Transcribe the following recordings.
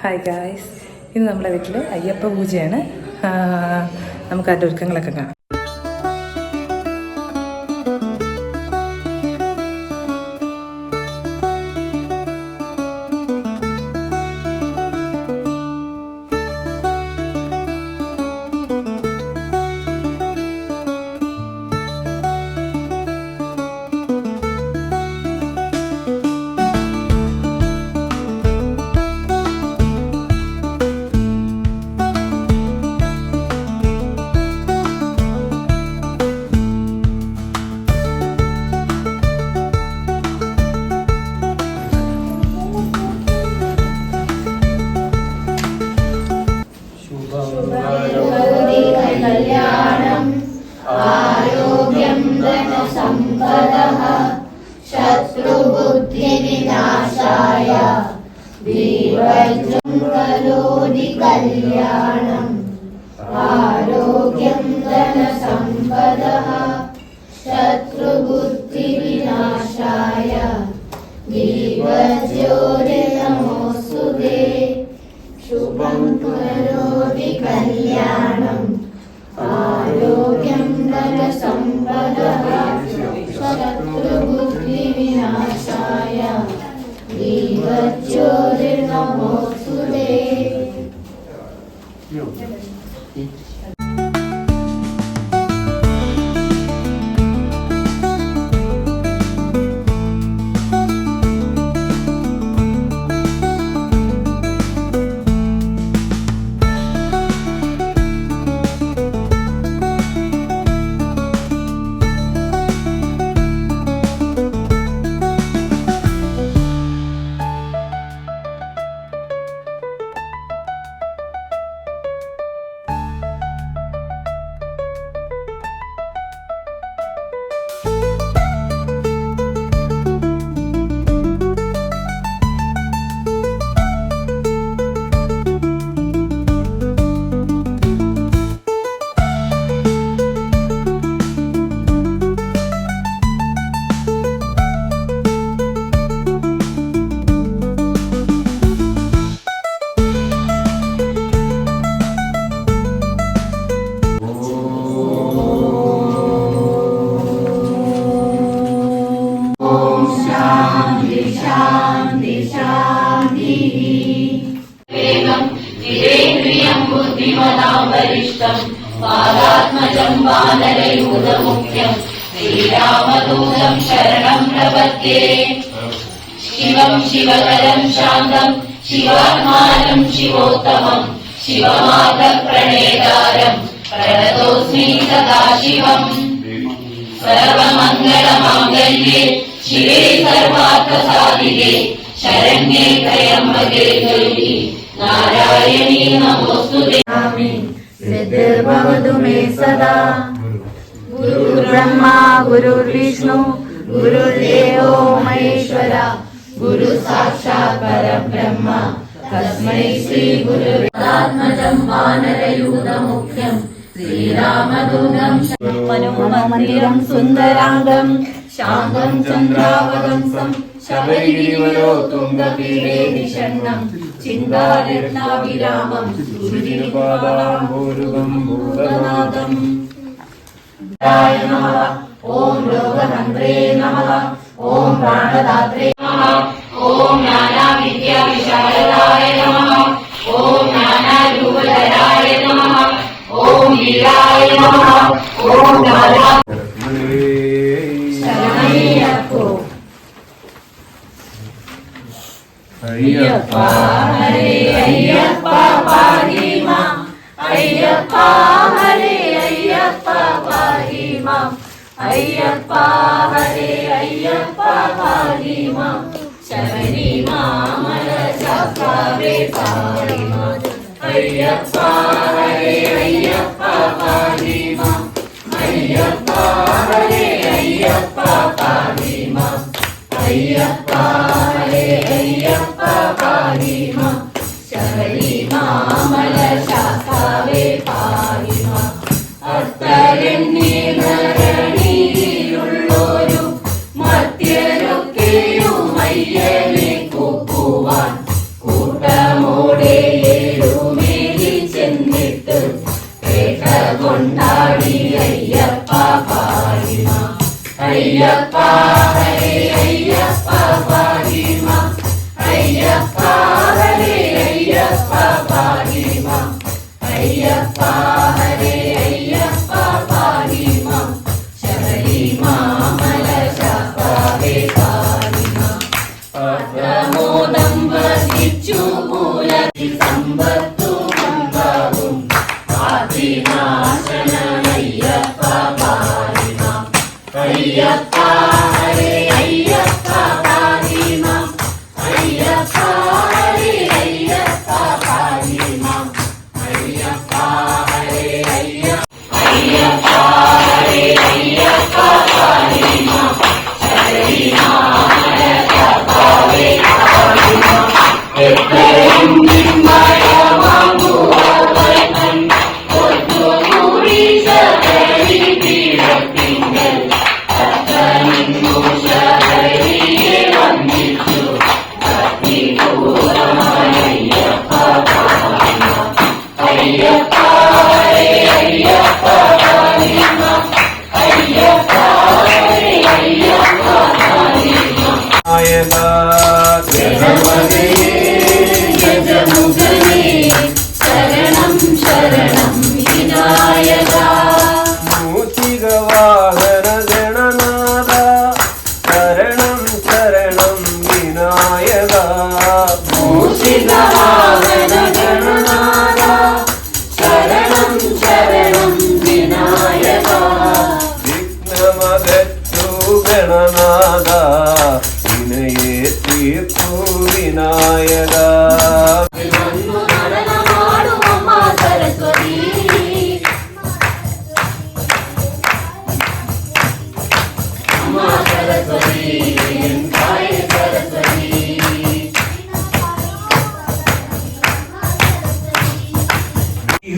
Hi guys, ഇന്ന് നമ്മുടെ വീട്ടിൽ അയ്യപ്പ പൂജയാണ്. നമുക്ക് അതിൻ്റെ ഒരുക്കങ്ങളൊക്കെ കാണാം. आरोग्यं धनसम्पदः शत्रुबुद्धिविनाशाय दीर्घं करोति कल्याणम् आरोग्यं धनसम्पदः शत्रुबुद्धिविनाशाय दीर्घज्योतिर्नमोऽस्तुते शुभं करोति कल्याणम् आरोग्यं धनसम्पदः शत्रुबुद्धिविनाशाय दीर्घज्योतिर्नमोऽस्तुते. वरिष्ठं बालात्मजं वानरयूथमुख्यं श्रीरामदूतं शरणं प्रपद्ये शिवं शिवकरं शान्तं शिवात्मानं शिवोत्तमं शिवमार्गप्रणेतारं प्रणतोऽस्मि सदाशिवम् सर्वमङ्गलमाङ्गल्ये शिवे सर्वार्थसाधिके शरण्ये त्र्यम्बके गौरी नारायणी नमोस्तुते. सिद्धिर्भवतु मे सदा. गुरुर्ब्रह्मा गुरुर्विष्णु गुरुर्देवो महेश्वरा गुरु साक्षात् परब्रह्म तस्मै श्री गुरुरात्मजं वानरयूथमुख्यं श्रीरामदूतं मनोमन्दिरं सुन्दराङ्गं शान्तं चन्द्रावतंसं शबरिगिरिवरो तुङ्गपीठे निषण्णं चिन्तारत्नाभिरामं श्रीपादाम्बोरुगं भूतनाथम्. नमः. ॐ लोकहन्त्रे नमः. ॐ प्राणदात्रे नमः. ॐ ज्ञानविद्याविशारदाय नमः. ॐ ज्ञानारूपधराय नमः. ॐ वीराय नमः. ॐ दादा शरणमയ്यप्पो. अय्यप्पा हरे अय्यप्पा पाहि मां. अय्यप्पा हरे अय्यप्पा पाहि मां. अय्यप्पा हरे अय्यप्पा पाहि मां. शबरी मामल शास्त्रावे पाहि मां. अय्यप्पा हरे अय्यप्पा पाहि मां. अय्यप्पा हरे अय्यप्पा पाहि मां. अय्यप्पा हरे अय्यप्पा पाहि मां. शबरी मामल शास्त्रावे पाहि मां. അത്തരണ്യേതരണിയിലുള്ളൊരു മധ്യരൊക്കെയും അയ്യനെ കൂപ്പുവാൻ കൂട്ടമോടെ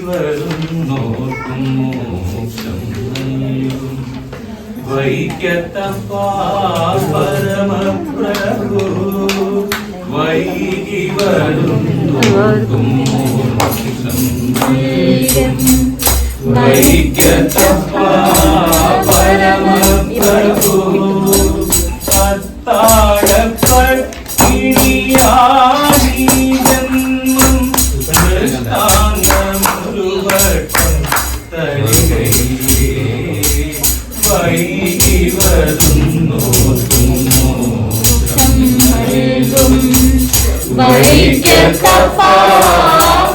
വരുന്നോർക്കും മോക്ഷം നൽകും. വൈക്കത്തപ്പാ പരമപ്രഭു വൈകി വരുന്നോർക്കും മോക്ഷം നൽകും. വൈക്കത്തപ്പാ പരമപ്രഭു അത്താഴപ്പട്ടിണിയാണീ ജന്മം ദൃഷ്ടാന്തമൊരുവട്ടം തരികയിലേ വൈകി വരുന്നോർക്കും മോക്ഷം നൽകും. വൈക്കത്തപ്പാ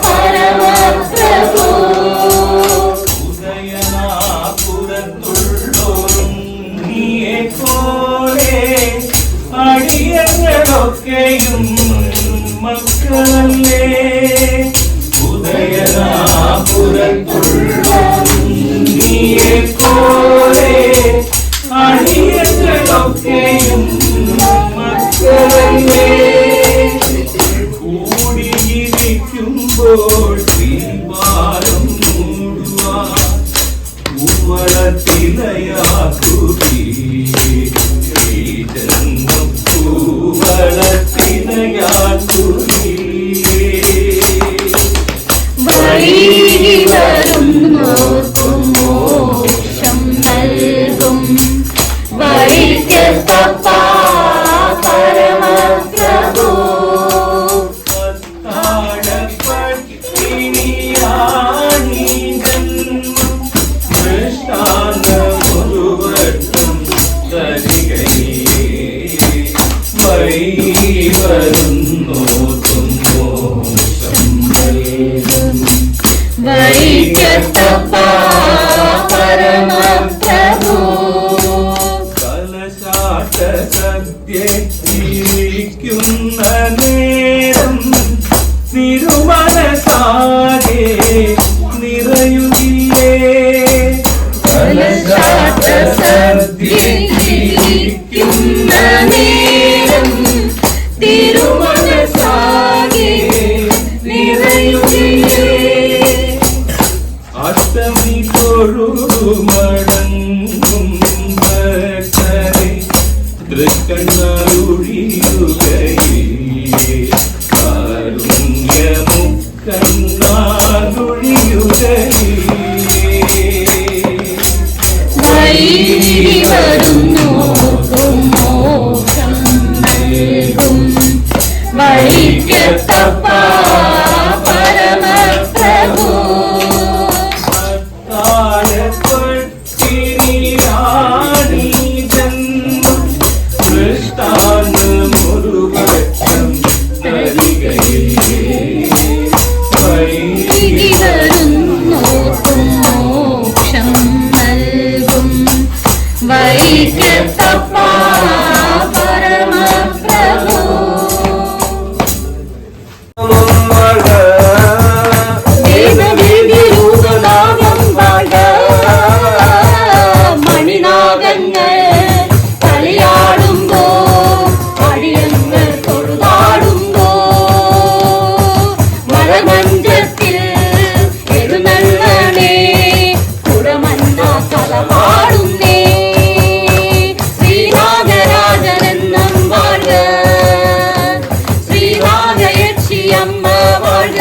പരമപ്രഭു ഉദയനാപുരത്തുള്ളോരും നീയെ പോലെ അടിയങ്ങളൊക്കെയും മക്കളല്ലേ. ഉദയനാപുരത്തുള്ളോരും നീയെ പോലെ അടിയങ്ങളൊക്കെയും മക്കളല്ലേ. കൂടിയിരിക്കുമ്പോൾ ശ്രീപാലം മൂടുവാൻ പൂവളത്തിലയാക്കുവീ ജന്മം പൂവളത്തിലയാക്കുവീ. വൈകി വരുന്നോർക്കും മോക്ഷം നൽകും. വൈക്കത്തപ്പാ പരമപ്രഭു അത്താഴപ്പട്ടിണിയാണീ ജന്മം ദൃഷ്ടാന്തമൊരുവട്ടം തരികയിലേ വൈകി വരുന്നോർക്കും മോക്ഷം നൽകും. വൈക്കത്തപ്പാ പരമപ്രഭു കലശാട്ട സദ്യ ഇരിക്കുന്ന നേരം തിരുമനസാകെ നിറയുന്നില്ലേ. കലശാട്ട സദ്യ ഇരിക്കുന്ന നേരം തിരുമനസാകെ നിറയുന്നില്ലേ. അഷ്ടമി തൊഴുമടങ്ങും ഭക്തരെ തൃക്കണ്ണൊഴിയുകയില്ലേ കാരുണ്യമുക്കണ്ണൊഴിയുകയില്ലേ. വൈകി വരുന്നോർക്കും മോക്ഷം നൽകും. വൈക്കത്തപ്പാ പരമപ്രഭു അത്താഴപ്പട്ടിണിയാണീ ജന്മം ദൃഷ്ടാന്തമൊരുവട്ടം തരികയിലേ വൈകി വരുന്നോർക്കും മോക്ഷം നൽകും. വൈക്കത്തപ്പാ പരമപ്രഭു ദേവദേവീരൂപനാഗം വാഴ മണിനാഗങ്ങൾ കളിയാടുമ്പോ അടിയങ്ങൾ തൊഴുതാടുമ്പോ മലമഞ്ചത്തിൽ എഴുന്നള്ളണേ കുടമന്ന കഥ പാടുന്നേ. ശ്രീനാഗരാജനെന്നും വാഴ ശ്രീനാഗയക്ഷിയമ്മ വാഴ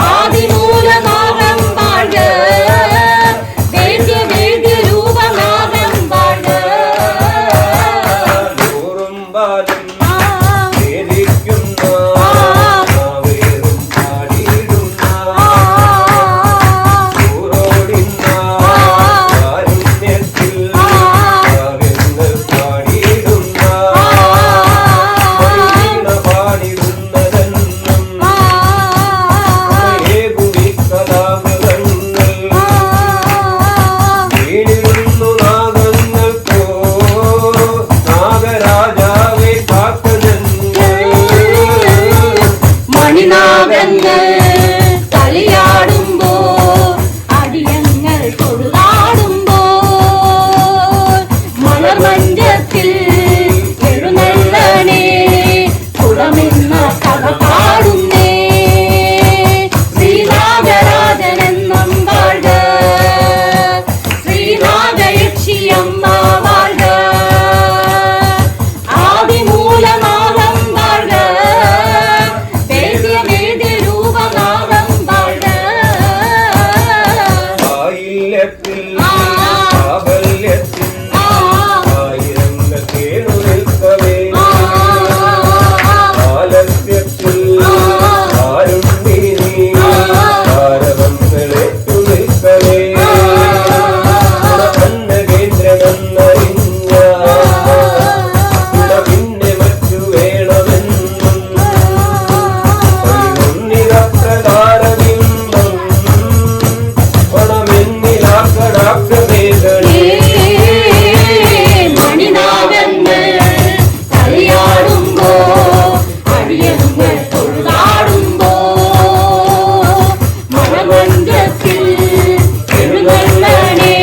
ആദിമൂലനാഗം വാഴ വേദ്യരൂപനാഗം വാഴ. മണിനാഗങ്ങൾ കളിയാടുമ്പോ അടിയങ്ങൾ തൊഴുതാടുമ്പോ മലമഞ്ചത്തിൽ എഴുന്നള്ളണേ കുടമെന്ന കഥ പാടുന്നേ. ശ്രീ തൊഴുതാടുമ്പോ മലമഞ്ചത്തിൽ എഴുന്നള്ളണേ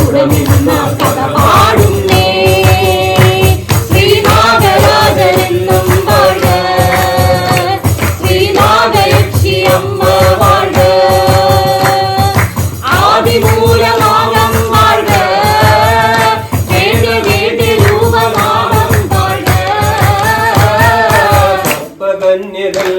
ഉറനിന്ന കഥ പാടുന്നേ ശ്രീനാഗരാജനെന്നും വാഴ ശ്രീനാഗയക്ഷി അമ്മ വാഴ ആദിമൂലനാഗം വാഴ രൂപനാഗം വാഴ സപ്തകന്യകൾ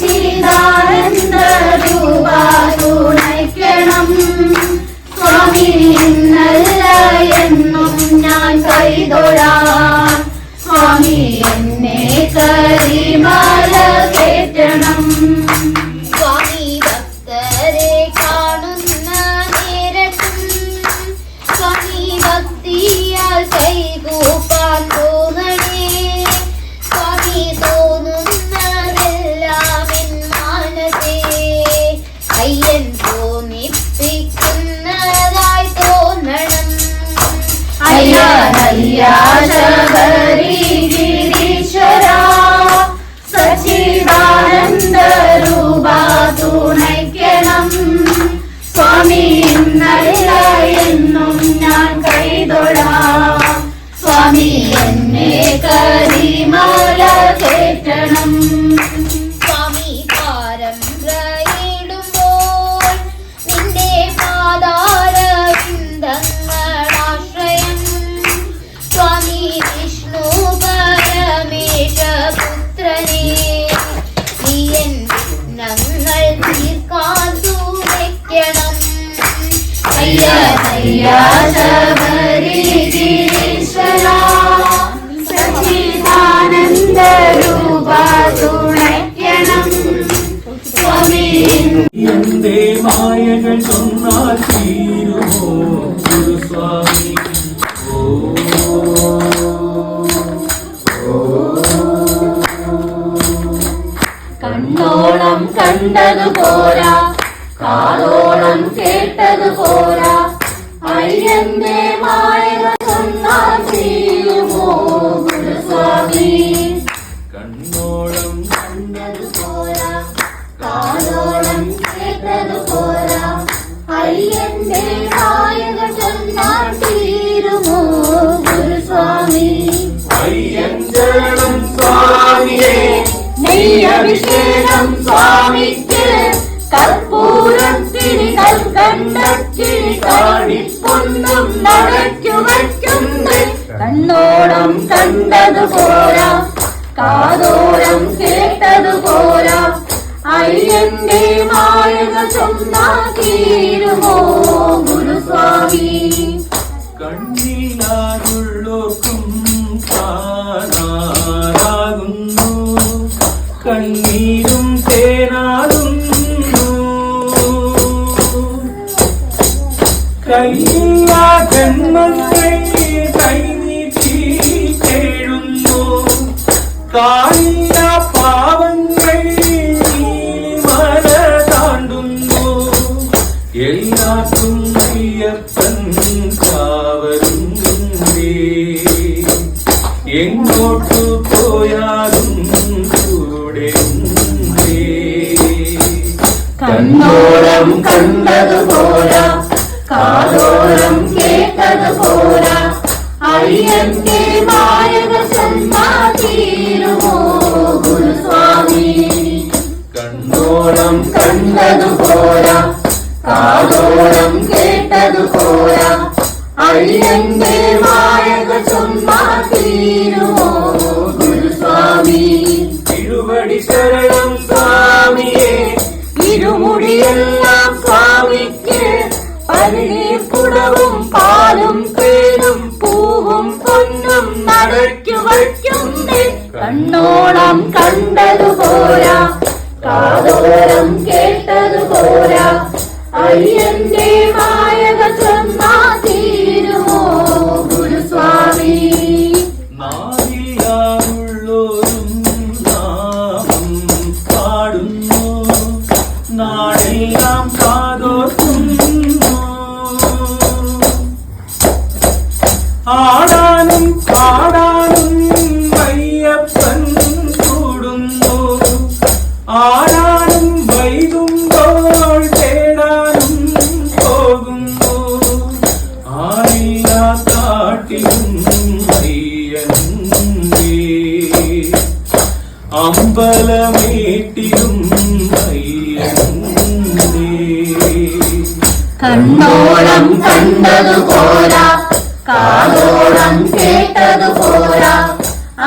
സച്ചിദാനന്ദ രൂപ തുണയ്ക്കണം സ്വാമി ഇന്നല്ല എന്നും ഞാൻ കൈതൊഴാം സ്വാമി എന്നെ കരിമല കേട്ടണം. ധൈര്യ ശബരി ഗിരീശ്വരാ സച്ചിദാനന്ദ രൂപ തുണയ്ക്കണം സ്വാമി. എന്റെ മായകൾ ചൊന്നാൽ തീരുമോ ഗുരുസ്വാമി? കണ്ണോളം കണ്ടതു പോരാ, കാതോളം കേട്ടതു പോരാ, അയ്യന്റെ മായക ചൊന്നാൽ തീരുമോ ഗുരുസ്വാമി. കണ്ണോളം കണ്ടതു പോരാ, കാതോളം കേട്ടതു പോരാ, അയ്യന്റെ മായക ചൊന്നാൽ തീരുമോ ഗുരുസ്വാമി. അയ്യൻ ശരണം സ്വാമിയേ, നെയ്യഭിഷേകം സ്വാമിക്ക്, കർപ്പൂരത്തിരി കൽക്കണ്ടത്തിരി കാണിപ്പൊന്നും നടയ്ക്കു വയ്ക്കുണ്ട്. കണ്ണോളം കണ്ടതു പോരാ, കാതോളം കേട്ടതു പോരാ, അയ്യന്റെ മായക ചൊന്നാ തീരുമോ ഗുരുസ്വാമി. കണ്ണീരാകുള്ളോർക്കും താനാകുന്നു, കണ്ണീരും തേനാകുന്നു. കൈയില്ലാ ജന്മങ്ങൾ കൈനീട്ടി കേഴുന്നു, കാലില്ല പാവങ്ങൾ മല താണ്ടുന്നു. എല്ലാവർക്കും അയ്യപ്പൻ കാവലുണ്ടേ, എങ്ങോട്ടു പോയാലും കൂടെ ഉണ്ടേ. കണ്ണോളം കണ്ടതു പോരാ, കാതോളം കേട്ടതു പോരാ, അയ്യന്റെ മായക ചൊന്നാ തീരുമോ ഗുരുസ്വാമി. കണ്ണോളം കണ്ടതു പോരാ, കാതോളം കേട്ടതു പോരാ, അയ്യന്റെ മായക ചൊന്നാ തീരുമോ ഗുരുസ്വാമി. തിരുവടി ശരണം സ്വാമിയേ, ഇരുമുടിയെല്ലാം സ്വാമിക്ക്, പനിനീർക്കുടവും പാലും തേനും പൂവും പൊന്നും നടയ്ക്കു വയ്ക്കുണ്ട്. കണ്ണോളം കണ്ടതു പോരാ, കാതോളം കേട്ടതു പോരാ, അയ്യന്റെ മായക ചൊന്നാ തീരുമോ ഗുരുസ്വാമി. നാവിലാറുള്ളോരും നാമം പാടുന്നു, നാടെല്ലാം കാതോർക്കുന്നു. ആടാനും പാടാനും അയ്യപ്പൻ കൂടുന്നു, ആടാനും വൈകുമ്പോൾ തേടാനും പോകുന്നു. ആളില്ലാ കാട്ടിലും അയ്യനുണ്ടേ, അമ്പലമേട്ടിലും അയ്യനുണ്ടേ. കണ്ണോളം കണ്ടതു പോരാ, കാതോളം കേട്ടതു പോരാ,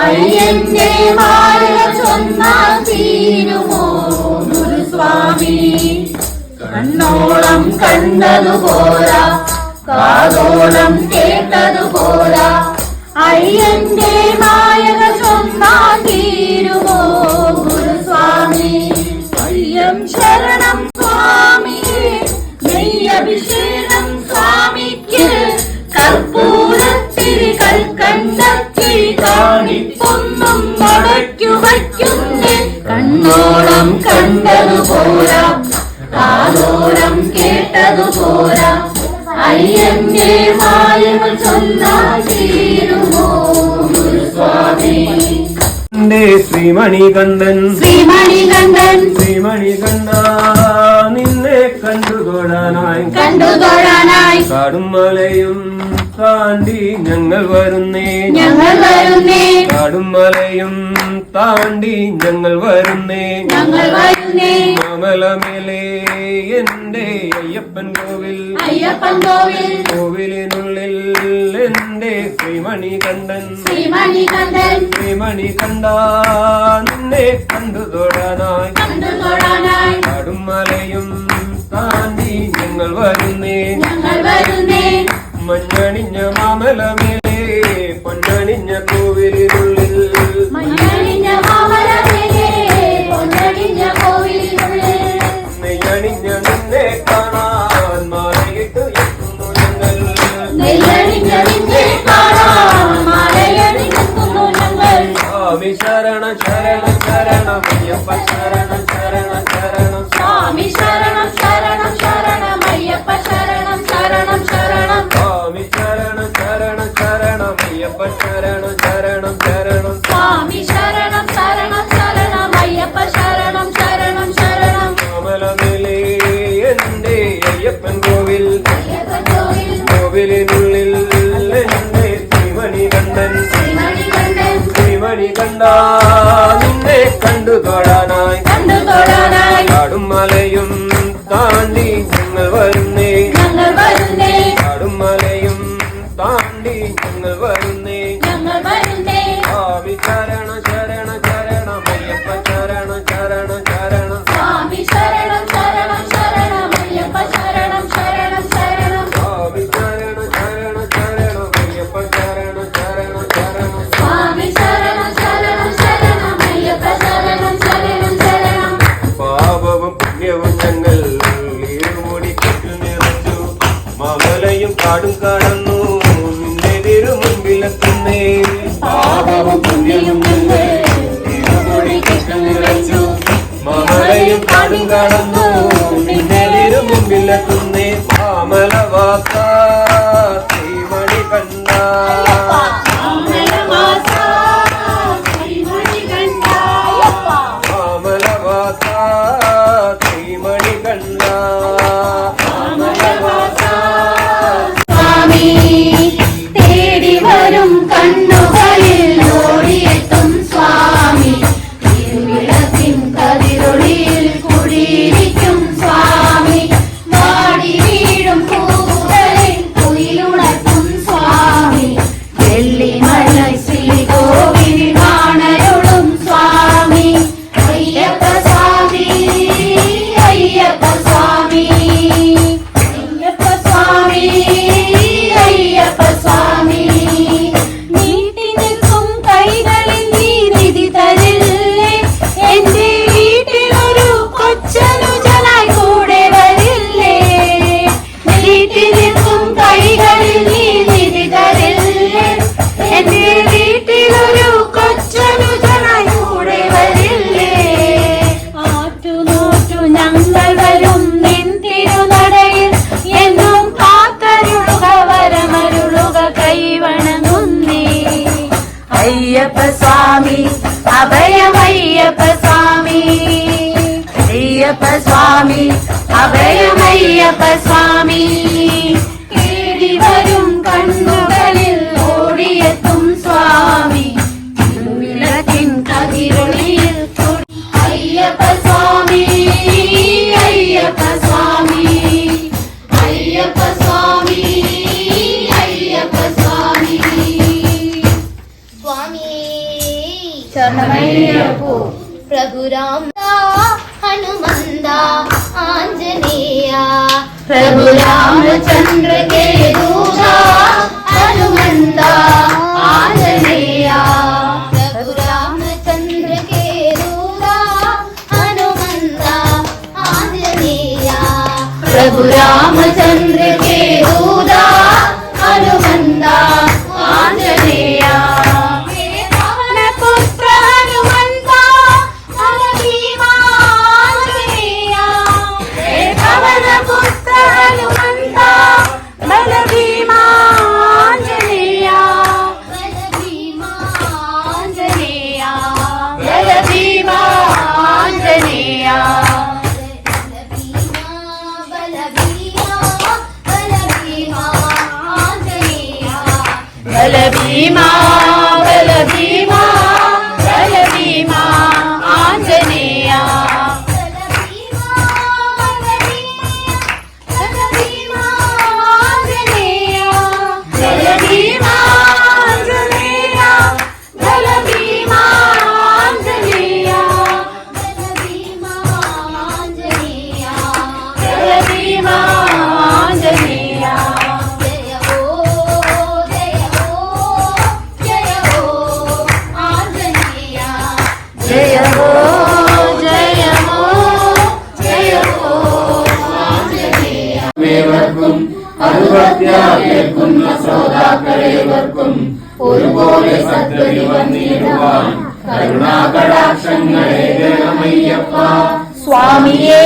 അയ്യന്റെ മായക ചൊന്നാ തീരുമോ ഗുരുസ്വാമി. കണ്ണോളം കണ്ടതു പോരാ, കാതോളം കേട്ടതു പോരാ, അയ്യന്റെ മായക ചൊന്നാ തീരുമോ ഗുരുസ്വാമി. അയ്യം ശരണം സ്വാമിയേ, നെയ്യഭിഷേകം സ്വാമിക്ക്, കർപ്പൂരത്തിരി കൽക്കണ്ടത്തിരി കാണിപ്പൊന്നും നടയ്ക്കു വയ്ക്കുണ്ട്. കണ്ണോളം കണ്ടതു പോരാ, കാതോളം കേട്ടതു പോരാ, അയ്യന്റെ മായകൾ ചൊന്നാ തീരുമോ ഗുരുസ്വാമി. ശ്രീമണികണ്ഠൻ ശ്രീമണികണ്ഠൻ ശ്രീമണികണ്ഠ, നിന്നെ കണ്ടുതൊഴാനായി കണ്ടുതൊഴാനായി കാടും മലയും താണ്ടി ഞങ്ങൾ വരുന്നേ, ഞങ്ങൾ വരുന്നേ, കാടും മലയും താണ്ടി ഞങ്ങൾ വരുന്നേ. ഞങ്ങൾ വരുന്നേ, മാമലമേലെ എന്റെ അയ്യപ്പൻ കോവിൽ, അയ്യപ്പൻ കോവിൽ, കോവിലിനുള്ളിൽ എന്റെ ശ്രീമണികണ്ഠൻ, ശ്രീമണികണ്ഠൻ ശ്രീമണികണ്ഠ, നിന്നെ കണ്ടുതൊഴാനായി കണ്ടുതൊഴാനായി കാടും മലയും താണ്ടി ഞങ്ങൾ വരുന്നേ, ഞങ്ങൾ വരുന്നേ. നിന്നെ കണ്ടു തൊഴാനായി കണ്ടു തൊഴാനായി കാടും മലയും താണ്ടി ഞങ്ങൾ വരുന്നേ ഞങ്ങൾ വരുന്നേ കാടും മലയും താണ്ടി ഞങ്ങൾ വരുന്നേ ഞങ്ങൾ വരുന്നേ സ്വാമി ശരണ ശരണ ശരണം അയ്യപ്പ ശരണ ശരണ ശരണം സ്വാമി ശരണം ശരണം ശരണം അയ്യപ്പ ശരണം ശരണം ശരണം സ്വാമി ശരണ ശരണ ശരണം അയ്യപ്പ ശരണ ശരണ ശരണം സ്വാമി ശരണം ശരണം ശരണം അയ്യപ്പ ശരണം ശരണം ശരണം പാപവും പുണ്യവും ഞങ്ങൾ ഇരുമുടി കെട്ടു നിറച്ചു മമലയും കാടും കടന്നു നിന്നെ തിരു മുൻപിലെത്തുന്നേ പാപവും പുണ്യവും ഞങ്ങൾ ഇരുമുടി കെട്ടു നിറച്ചു മമലയും കാടും കടന്നു നിന്നെ തിരു മുൻപിലെത്തുന്നേ മാമലവാസ ശ്രീമണി കണ്ട അമലവാസ ശ്രീമണി കണ്ട മാമലവാസ ശ്രീമണി കണ്ട അമലവാസ സ്വാമി തേടി വരും കണ്ണുകളിൽ ഓടിയെത്തും സ്വാമി ഇരുവിളക്കിൻ കതിരൊളിയിൽ കുടിയിരിക്കും സ്വാമി വാടി വീഴും പൂക്കളിൽ കുയിലുണർത്തും സ്വാമി വെള്ളിമല ശ്രീകോവിൽ കാണരുളും സ്വാമി അയ്യപ്പ സ്വാമി അയ്യപ്പ സ്വാമി അയ്യപ്പ സ്വാമി അയ്യപ്പ സ്വാമി നീട്ടി നിൽക്കും കൈകളിൽ നീ നിധി തരില്ലേ എന്റെ വീട്ടിലൊരു കൊച്ചനുജനായി കൂടെ വരില്ലേ നീട്ടി നിൽക്കും കൈകളിൽ നീ നിധി തരില്ലേ എന്റെ വീട്ടിലൊരു കൊച്ചനുജനായി കൂടെ വരില്ലേ ആറ്റുനോറ്റു ഞങ്ങൾ വരും നിൻ തിരുനടയിൽ എന്നും കാത്തരുളുക വരമരുളുക കൈവണങ്ങുന്നേ അയ്യപ്പ സ്വാമി അഭയമയ്യപ്പ സ്വാമി അയ്യപ്പ സ്വാമി അഭയമയ്യപ്പ സ്വാമി തേടി വരും കണ്ണുകളിൽ ഓടിയെത്തും സ്വാമി വിളക്കിൻ കതിരൊളിയിൽ അയ്യപ്പ സ്വാമി അയ്യപ്പ സ്വാമി അയ്യപ്പ സ്വാമി അയ്യപ്പ സ്വാമി स्वामी ശരണമയ്യപ്പോ प्रभुराम हनुमंदा आंजनेया प्रभु रामचंद्र के दूता हनुमंदा आंजनेया प्रभु रामचंद्र के दूता हनुमंदा आंजनेया प्रभु रामचंद्र के दूता हनुमंदा आंजनेया हे पवन पुत्र हनुमंता बल भीमा आंजनेया हे पवन पुत्र हनुमंता बल भीमा आंजनेया बल भीमा आंजनेया बल भीमा आंजनेया बल भीमा बल भीमा आंजनेया बल भीमा बल भीमा बल भीमा आंजनेया बल भीमा बल भीमा आंजनेया बल भीमा आंजनेया बल भीमा आंजनेया बल भीमा आंजनेया बल भीमा आंजनेया जय हो आंजनेया जय हो जय हो जय हो आंजनेया ഏവർക്കും അതുപത്യാകേൽക്കുന്ന ശ്രോതാക്കളേവർക്കും ഒരുപോലെ സദ്ഗതി വന്നിടുവാൻ കരുണാകടാക്ഷങ്ങളെ ഗണമയ്യപ്പ സ്വാമിയേ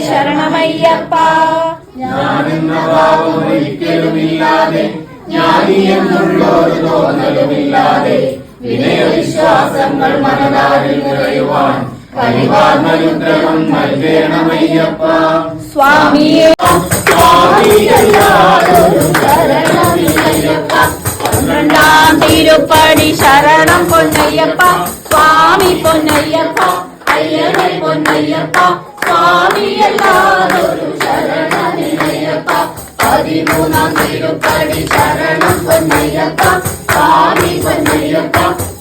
ശരണമയ്യപ്പ ഞാനെന്ന ഭാവം ഒരിക്കലുമില്ലാതെ ജ്ഞാനിയെന്നുള്ളൊരു തോന്നലുമില്ലാതെ വിനയവിശ്വാസങ്ങൾ മനതാരിൽ നിറയുവാൻ പരിവാർന്നനുഗ്രഹം നൽകണമയ്യപ്പ സ്വാമിയേ സ്വാമിയല്ലാതൊരു ശരണമില്ലയ്യപ്പ 12 തിരുപ്പടി ശരണം പൊന്നയ്യപ്പ സ്വാമി പൊന്നയ്യപ്പ അയ്യനെ പൊന്നയ്യപ്പ സ്വാമിയല്ലാതൊരു ശരണമില്ലയ്യപ്പ 13 തിരുപ്പടി ശരണം പൊന്നയ്യപ്പ സ്വാമി പൊന്നയ്യപ്പ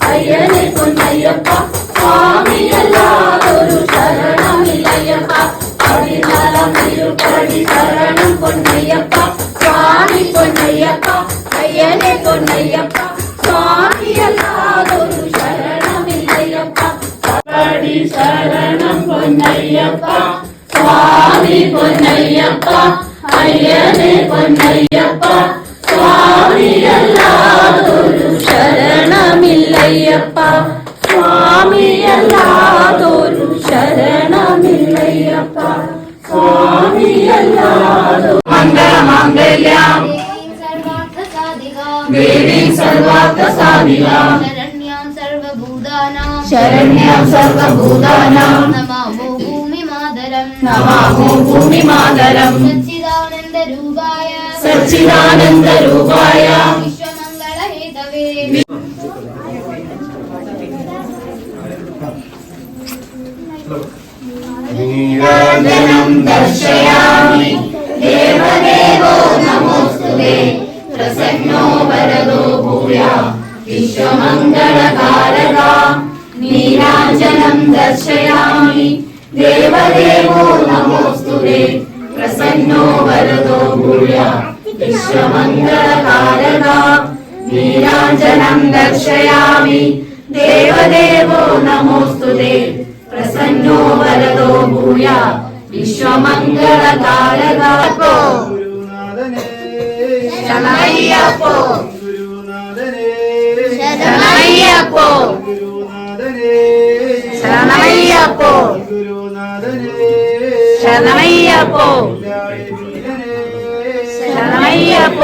അയ്യനെ പൊന്നയ്യപ്പ സ്വാമിയല്ലാതൊരു ശരണമില്ലയ്യപ്പ 14 തിരുപ്പടി ശരണം പൊന്നയ്യപ്പ സ്വാമി പൊന്നയ്യപ്പ അയ്യനെ പൊന്നയ്യപ്പ സ്വാമിയല്ലാതൊരു ശരണമില്ലയ്യപ്പ പടി ശരണം പൊന്നയ്യപ്പ സ്വാമി പൊന്നയ്യപ്പ അയ്യനെ പൊന്നയ്യപ്പ സ്വാമിയല്ലാതൊരു ശരണമില്ലയ്യപ്പ സ്വാമിയല്ലാതൊരു ശരണമില്ലയ്യപ്പ സ്വാമിയല്ലാതൊരു മംഗളമംഗല്യം ദേവീ സർവാർത്ഥസാധികാം ശരണ്യാം സർവഭൂതാനാം ശരണ്യാം സർവഭൂതാനാം നമാമോ ഭൂമിമാതരം നമാമോ ഭൂമിമാതരം സച്ചിദാനന്ദരൂപായ സച്ചിദാനന്ദരൂപായ വിശ്വമംഗളഹേതവേ നീരാജനം ദർശയാമി ദേവദേവോ നമോസ്തുതേ പ്രസന്നോ വരദോ ഭൂയാ വിശ്വമംഗളകാരക നീരാജനം ദർശയാമി ദേവദേവോ നമോസ്തുതേ പ്രസന്നോ വരദോ ഭൂയാ വിശ്വമംഗളകാരക നീരാജനം ദർശയാമി ദേവദേവോ നമോസ്തുതേ പ്രസന്നോ വരദോ ഭൂയാ വിശ്വമംഗളകാരക ശരണയ്യപ്പോ ശരണയ്യപ്പോ ശരണയ്യപ്പോ ശരണയ്യപ്പോ ശരണയ്യപ്പോ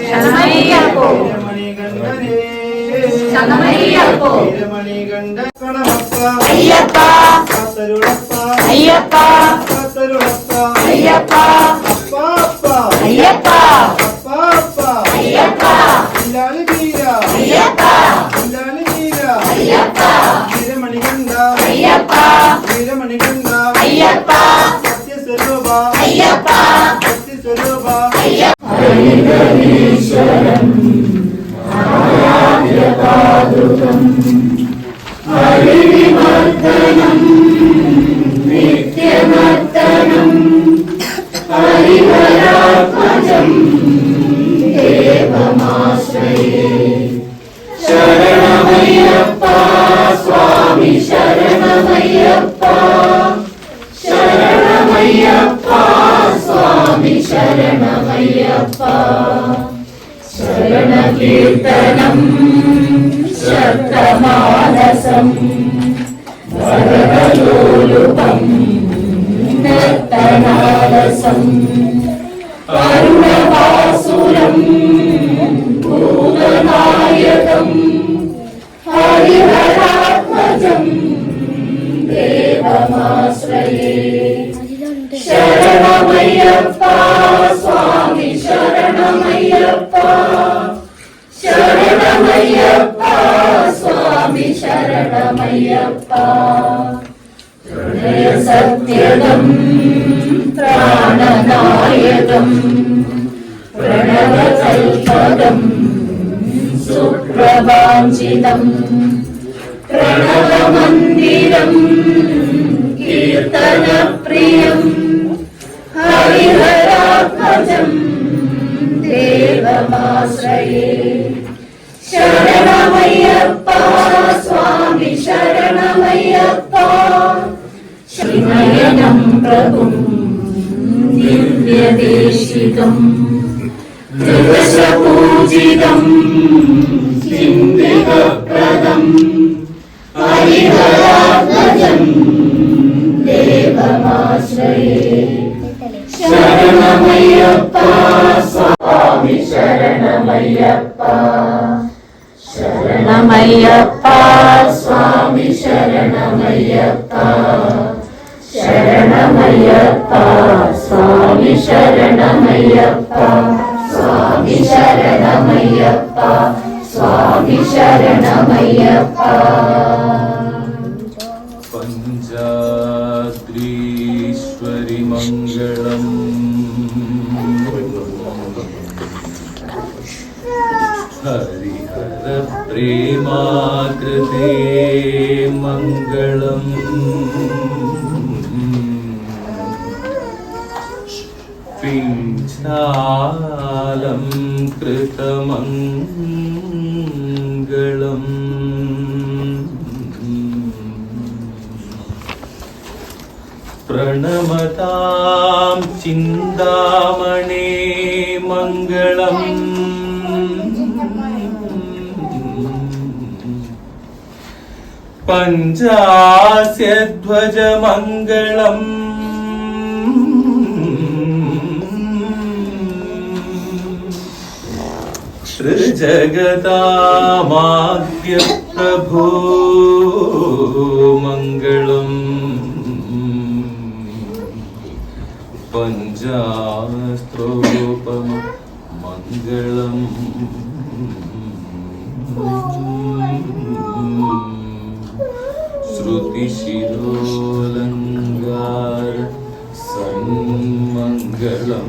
ശരണയ്യപ്പോ ശരണയ്യപ്പോ അയ്യപ്പ അയ്യപ്പ അയ്യപ്പ അയ്യപ്പ അയ്യപ്പ അയ്യപ്പ അയ്യപ്പ അയ്യപ്പ അയ്യപ്പ അയ്യപ്പ ഹരിഹരീശ്വരം ആരാധ്യപാദുകം ഹരിവിമർദ്ദനം നിത്യമർദ്ദനം ഹരിഹരാത്മജം ദേവമാശ്രയേ ശരണമയ്യപ്പ സ്വാമി ശരണമയ്യപ്പ ശരണമയ്യപ്പ സ്വാമി ശരണമയ്യപ്പ ശരണകീർത്തനം ശബ്ദമാനസം വരദലോലുപം നർത്തനാലസം കരുണവാസുരം ഭൂതനായകം ഹരിഹരാത്മജം ദേവമാശ്രയേ ശരണമയ്യപ്പ സ്വാമി ശരണമയ്യപ്പ ശരണമയ്യപ്പ സ്വാമി ശരണമയ്യപ്പ ഹൃദയസത്യദം പ്രാണനായകം പ്രണവകൽപകം സുപ്രഭാഞ്ചിതം പ്രണവമന്ദിരം കീർത്തനപ്രിയം ഹരിഹരാത്മജം ദേവമാശ്രയേ ശരണമയ്യപ്പ സ്വാമി ശരണമയ്യപ്പ ശ്രീനയനം പ്രഭും ദിവ്യദേശികം ത്രിദശപൂജിതം ചിന്തിതപ്രദം ഹരിഹരാത്മജം ദേവമാശ്രയേ ശരണമയ്യപ്പ സ്വാമി ശരണമയ്യപ്പ ശരണമയ്യപ്പ സ്വാമി ശരണമയ്യപ്പ ശരണമയ്യപ്പ സ്വാമി ശരണമയ്യപ്പ സ്വാമി സ്വാമി ശരണമയ്യപ്പ സ്വാമി ശരണമയ്യപ്പ പഞ്ചാദ്രീശ്വരി മംഗളം ഹരിഹര പ്രേമാകൃതേ മംഗളം പിഞ്ചാലം കൃതമംഗളം പ്രണമതാം ചിന്താമണേ മംഗളം പഞ്ചാസ്യധ്വജമംഗളം ത്രിജഗതാമാദ്യപ്രഭോ മംഗളം പഞ്ചാസ്ത്രോപമ മംഗളം ശ്രുതിശിരോലങ്കാര സന്മംഗളം